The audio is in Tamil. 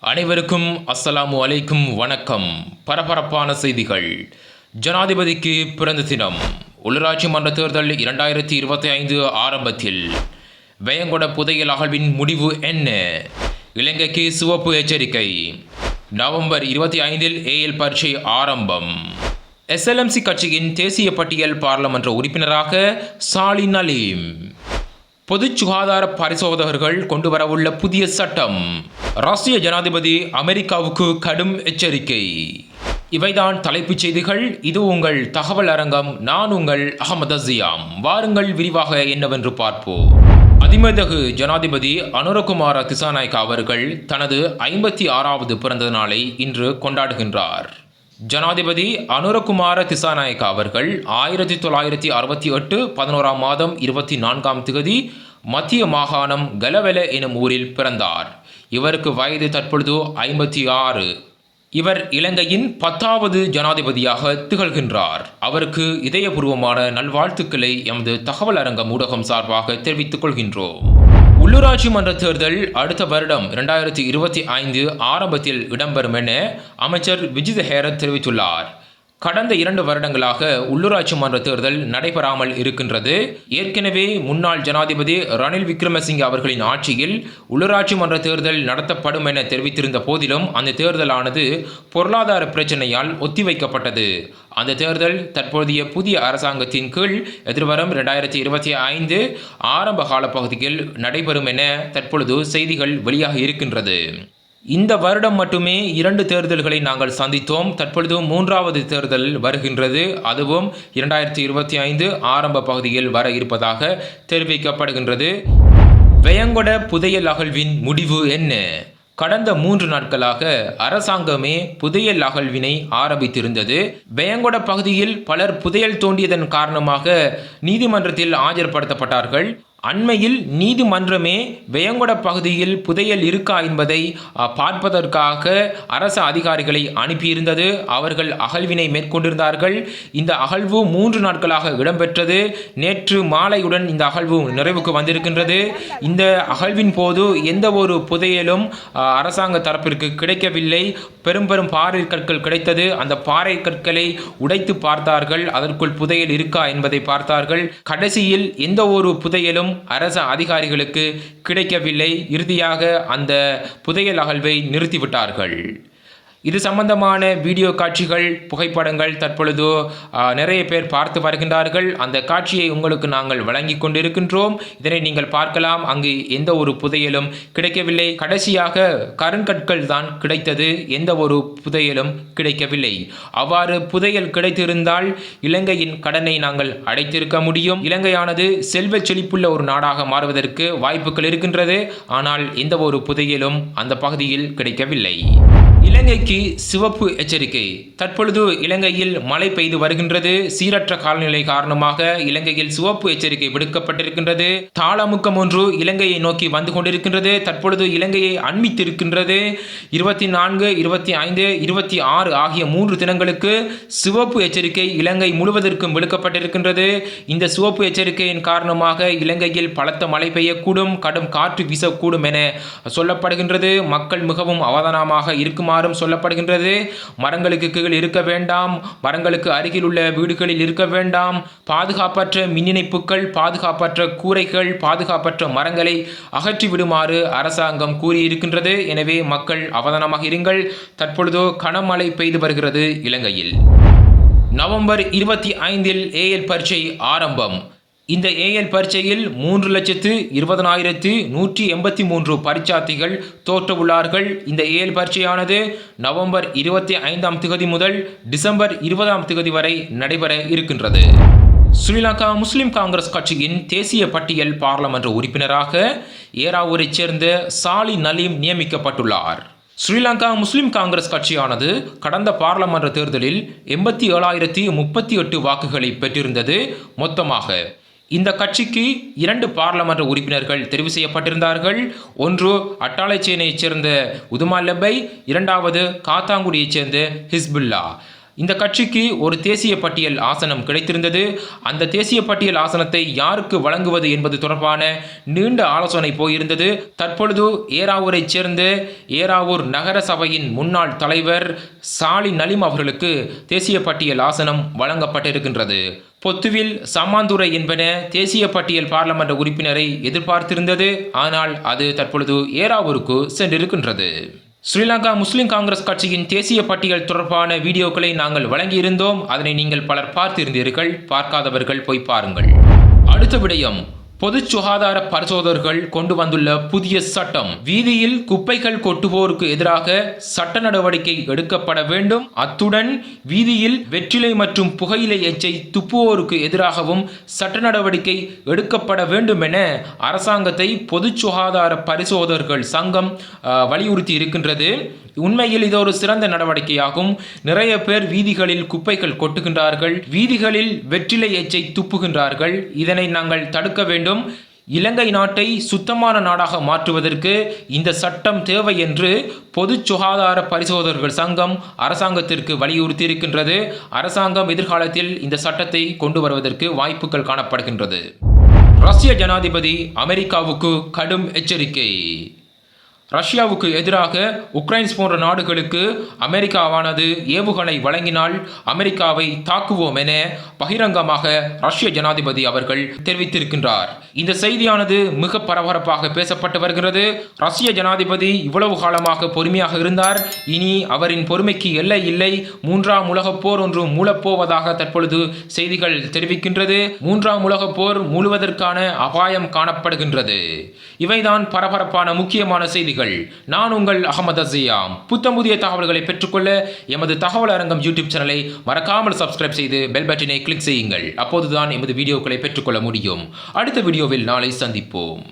அனைவருக்கும் அஸ்ஸலாமு அலைக்கும் வணக்கம். பரபரப்பான செய்திகள். ஜனாதிபதிக்கு பிறந்த தினம். உள்ளூராட்சி மன்ற தேர்தல் 2025 ஆரம்பத்தில் வேயங்கொட புதையல் அகழ்வின் முடிவு என்ன? இலங்கைக்கு சிவப்பு எச்சரிக்கை. நவம்பர் 25இல் ஏஎல் பரீட்சை ஆரம்பம். எஸ்எல்எம்சி கட்சியின் தேசிய பட்டியல் பாராளுமன்ற உறுப்பினராக சாலின் அலீம். பொது சுகாதார பரிசோதகர்கள் கொண்டு வரவுள்ள புதிய சட்டம். ராஷ்டிரிய ஜனாதிபதி அமெரிக்காவுக்கு கடும் எச்சரிக்கை. இவைதான் தலைப்புச் செய்திகள். இது உங்கள் தகவல் அரங்கம். நான் உங்கள் அகமது அசியாம். வாருங்கள் விரிவாக என்னவென்று பார்ப்போம். அதிமதகு ஜனாதிபதி அனுரகுமார திசாநாயக்க அவர்கள் தனது 56வது பிறந்த நாளை இன்று கொண்டாடுகின்றார். ஜனாதிபதி அனுரகுமார திசாநாயக்க அவர்கள் 1968 11ஆம் மாதம் 24ஆம் திகதி மத்திய மாகாணம் கலவெல எனும் ஊரில் பிறந்தார். இவருக்கு வயது தற்பொழுது 56. இவர் இலங்கையின் 10வது ஜனாதிபதியாக திகழ்கின்றார். அவருக்கு இதயபூர்வமான நல்வாழ்த்துக்களை எமது தகவல் அரங்கம் ஊடகம் சார்பாக தெரிவித்துக் கொள்கின்றோம். உள்ளூராட்சி மன்ற தேர்தல் அடுத்த வருடம் 2025 ஆரம்பத்தில் இடம்பெறும் என அமைச்சர் விஜித ஹேரத் தெரிவித்துள்ளார். கடந்த 2 வருடங்களாக உள்ளூராட்சி மன்ற தேர்தல் நடைபெறாமல் இருக்கின்றது. ஏற்கனவே முன்னாள் ஜனாதிபதி ரணில் விக்ரமசிங்கே அவர்களின் ஆட்சியில் உள்ளூராட்சி மன்ற தேர்தல் நடத்தப்படும் என தெரிவித்திருந்த போதிலும் அந்த தேர்தலானது பொருளாதார பிரச்சனையால் ஒத்திவைக்கப்பட்டது. அந்த தேர்தல் தற்போதைய புதிய அரசாங்கத்தின் கீழ் எதிர்வரும் 2025 ஆரம்ப கால பகுதியில் நடைபெறும் என தற்பொழுது செய்திகள் வெளியாக இருக்கின்றது. இந்த வருடம் மட்டுமே 2 தேர்தல்களை நாங்கள் சந்தித்தோம். தற்பொழுது 3வது தேர்தல் வருகின்றது. அதுவும் 2025 ஆரம்ப பகுதியில் வர இருப்பதாக தெரிவிக்கப்படுகின்றது. வேயங்கொட புதையல் அகழ்வின் முடிவு என்ன? கடந்த 3 நாட்களாக அரசாங்கமே புதையல் அகழ்வினை ஆரம்பித்திருந்தது. வேயங்கொட பகுதியில் பலர் புதையல் தோண்டியதன் காரணமாக நீதிமன்றத்தில் ஆஜர்படுத்தப்பட்டார்கள். அண்மையில் நீதிமன்றமே வேயங்கொட பகுதியில் புதையல் இருக்கா என்பதை பார்ப்பதற்காக அரசு அதிகாரிகளை அனுப்பியிருந்தது. அவர்கள் அகழ்வினை மேற்கொண்டிருந்தார்கள். இந்த அகழ்வு 3 நாட்களாக இடம்பெற்றது. நேற்று மாலையுடன் இந்த அகழ்வு நிறைவுக்கு வந்திருக்கின்றது. இந்த அகழ்வின் போது எந்த ஒரு புதையலும் அரசாங்க தரப்பிற்கு கிடைக்கவில்லை. பெரும் பெரும் பாறை கற்கள் கிடைத்தது. அந்த பாறை கற்களை உடைத்து பார்த்தார்கள். அதற்குள் புதையல் இருக்கா என்பதை பார்த்தார்கள். கடைசியில் எந்த ஒரு புதையலும் அரசு அதிகாரிகளுக்கு கிடைக்கவில்லை. இறுதியாக அந்த புதையல் அகழ்வை நிறுத்திவிட்டார்கள். இது சம்பந்தமான வீடியோ காட்சிகள், புகைப்படங்கள் தற்பொழுது நிறைய பேர் பார்த்து வருகின்றார்கள். அந்த காட்சியை உங்களுக்கு நாங்கள் வழங்கி கொண்டிருக்கின்றோம். இதனை நீங்கள் பார்க்கலாம். அங்கு எந்த ஒரு புதையலும் கிடைக்கவில்லை. கடைசியாக கருங்கற்கள் தான் கிடைத்தது. எந்த ஒரு புதையலும் கிடைக்கவில்லை. அவ்வாறு புதையல் கிடைத்திருந்தால் இலங்கையின் கடனை நாங்கள் அடைத்திருக்க முடியும். இலங்கையானது செல்வ செழிப்புள்ள ஒரு நாடாக மாறுவதற்கு வாய்ப்புகள் இருக்கின்றது. ஆனால் எந்த ஒரு புதையலும் அந்த பகுதியில் கிடைக்கவில்லை. இலங்கைக்கு சிவப்பு எச்சரிக்கை. தற்பொழுது இலங்கையில் மழை பெய்து வருகின்றது. சீரற்ற காலநிலை காரணமாக இலங்கையில் சிவப்பு எச்சரிக்கை விடுக்கப்பட்டிருக்கின்றது. தாளமுக்கம் ஒன்று இலங்கையை நோக்கி வந்து கொண்டிருக்கின்றது. தற்பொழுது இலங்கையை அண்மித்திருக்கின்றது. 24, 25, 26 ஆகிய 3 தினங்களுக்கு சிவப்பு எச்சரிக்கை இலங்கை முழுவதற்கும் விடுக்கப்பட்டிருக்கின்றது. இந்த சிவப்பு எச்சரிக்கையின் காரணமாக இலங்கையில் பலத்த மழை பெய்யக்கூடும், கடும் காற்று வீசக்கூடும் என சொல்லப்படுகின்றது. மக்கள் மிகவும் அவதானமாக இருக்குமாறும் சொல்லப்படுகின்றது. மரங்களுக்கு கீழ் இருக்க வேண்டாம். மரங்களுக்கு அருகில் உள்ள வீடுகளில் இருக்க வேண்டாம். பாதுகாப்பற்ற மின் இணைப்புகள், பாதுகாப்பற்ற கூரைகள், பாதுகாப்பற்ற மரங்களை அகற்றிவிடுமாறு அரசாங்கம் கூறியிருக்கின்றது. எனவே மக்கள் அவதானமாக இருங்கள். தற்பொழுது கனமழை பெய்து வருகிறது இலங்கையில். நவம்பர் 25இல் ஏஎல் பரீட்சை ஆரம்பம். இந்த ஏஎல் பரீட்சையில் 3,20,183 பரீட்சார்த்திகள் தோற்றவுள்ளார்கள். இந்த ஏஎல் பரீட்சையானது நவம்பர் 25ஆம் திகதி முதல் டிசம்பர் 20ஆம் திகதி வரை நடைபெற இருக்கின்றது. ஸ்ரீலங்கா முஸ்லிம் காங்கிரஸ் கட்சியின் தேசிய பட்டியல் பாராளுமன்ற உறுப்பினராக ஏறாவூரைச் சேர்ந்த சாலின் அலீம் நியமிக்கப்பட்டுள்ளார். ஸ்ரீலங்கா முஸ்லிம் காங்கிரஸ் கட்சியானது கடந்த பாராளுமன்ற தேர்தலில் 87,038 வாக்குகளை பெற்றிருந்தது. மொத்தமாக இந்த கட்சிக்கு 2 பாராளுமன்ற உறுப்பினர்கள் தெரிவு செய்யப்பட்டிருந்தார்கள். ஒன்று அட்டாளைச்சேனையைச் சேர்ந்த உதுமா லெப்பை, இரண்டாவது காத்தாங்குடியைச் சேர்ந்த ஹிஸ்புல்லா. இந்த கட்சிக்கு ஒரு தேசிய பட்டியல் ஆசனம் கிடைத்திருந்தது. அந்த தேசிய பட்டியல் ஆசனத்தை யாருக்கு வழங்குவது என்பது தொடர்பான நீண்ட ஆலோசனை போயிருந்தது. தற்பொழுது ஏறாவூரைச் சேர்ந்த ஏறாவூர் நகர சபையின் முன்னாள் தலைவர் சாலி நலிம் அவர்களுக்கு தேசிய பட்டியல் ஆசனம் வழங்கப்பட்டிருக்கின்றது. பொத்துவில் சம்மாந்துறை என்பன தேசிய பட்டியல் பாராளுமன்ற உறுப்பினரை எதிர்பார்த்திருந்தது. ஆனால் அது தற்பொழுது ஏறாவூருக்கு சென்றிருக்கின்றது. ஸ்ரீலங்கா முஸ்லிம் காங்கிரஸ் கட்சியின் தேசிய பட்டியல் தொடர்பான வீடியோக்களை நாங்கள் வழங்கியிருந்தோம். அதனை நீங்கள் பலர் பார்த்திருந்தீர்கள். பார்க்காதவர்கள் போய் பாருங்கள். அடுத்த விடயம், பொது சுகாதார பரிசோதகர்கள் கொண்டு வந்துள்ள புதிய சட்டம். வீதியில் குப்பைகள் கொட்டுவோருக்கு எதிராக சட்ட நடவடிக்கை எடுக்கப்பட வேண்டும். அத்துடன் வீதியில் வெற்றிலை மற்றும் புகையிலை எச்சை துப்புவோருக்கு எதிராகவும் சட்ட நடவடிக்கை எடுக்கப்பட வேண்டும் என அரசாங்கத்தை பொது சுகாதார பரிசோதகர்கள் சங்கம் வலியுறுத்தி இருக்கின்றது. உண்மையில் இது ஒரு சிறந்த நடவடிக்கையாகும். நிறைய பேர் வீதிகளில் குப்பைகள் கொட்டுகின்றார்கள், வீதிகளில் வெற்றிலை எச்சை துப்புகின்றார்கள். இதனை நாங்கள் தடுக்க வேண்டும். இலங்கை நாட்டை சுத்தமான நாடாக மாற்றுவதற்கு இந்த சட்டம் தேவை என்று பொது சுகாதார பரிசோதகர்கள் சங்கம் அரசாங்கத்திற்கு வலியுறுத்தி இருக்கின்றது. அரசாங்கம் எதிர்காலத்தில் இந்த சட்டத்தை கொண்டு வருவதற்கு வாய்ப்புகள் காணப்படுகின்றது. ரஷ்ய ஜனாதிபதி அமெரிக்காவுக்கு கடும் எச்சரிக்கை. ரஷ்யாவுக்கு எதிராக உக்ரைன்ஸ் போன்ற நாடுகளுக்கு அமெரிக்காவானது ஏவுகணை வழங்கினால் அமெரிக்காவை தாக்குவோம் என பகிரங்கமாக ரஷ்ய ஜனாதிபதி அவர்கள் தெரிவித்திருக்கின்றார். இந்த செய்தியானது மிக பரபரப்பாக பேசப்பட்டு வருகிறது. ரஷ்ய ஜனாதிபதி இவ்வளவு காலமாக பொறுமையாக இருந்தார். இனி அவரின் பொறுமைக்கு எல்லை இல்லை. 3ஆம் உலகப் போர் ஒன்று மூலப்போவதாக தற்பொழுது செய்திகள் தெரிவிக்கின்றது. 3ஆம் உலகப் போர் மூழுவதற்கான அபாயம் காணப்படுகின்றது. இவைதான் பரபரப்பான முக்கியமான செய்திகள். நான் உங்கள் அகமது அசியாம். புத்தம் புதிய தகவல்களை பெற்றுக்கொள்ள எமது தகவல் அரங்கம் யூடியூப் சேனலை மறக்காமல் சப்ஸ்கிரைப் செய்து பெல் பட்டனை கிளிக் செய்யுங்கள். அப்போதுதான் எமது வீடியோக்களை பெற்றுக்கொள்ள முடியும். அடுத்த வீடியோவில் நாளை சந்திப்போம்.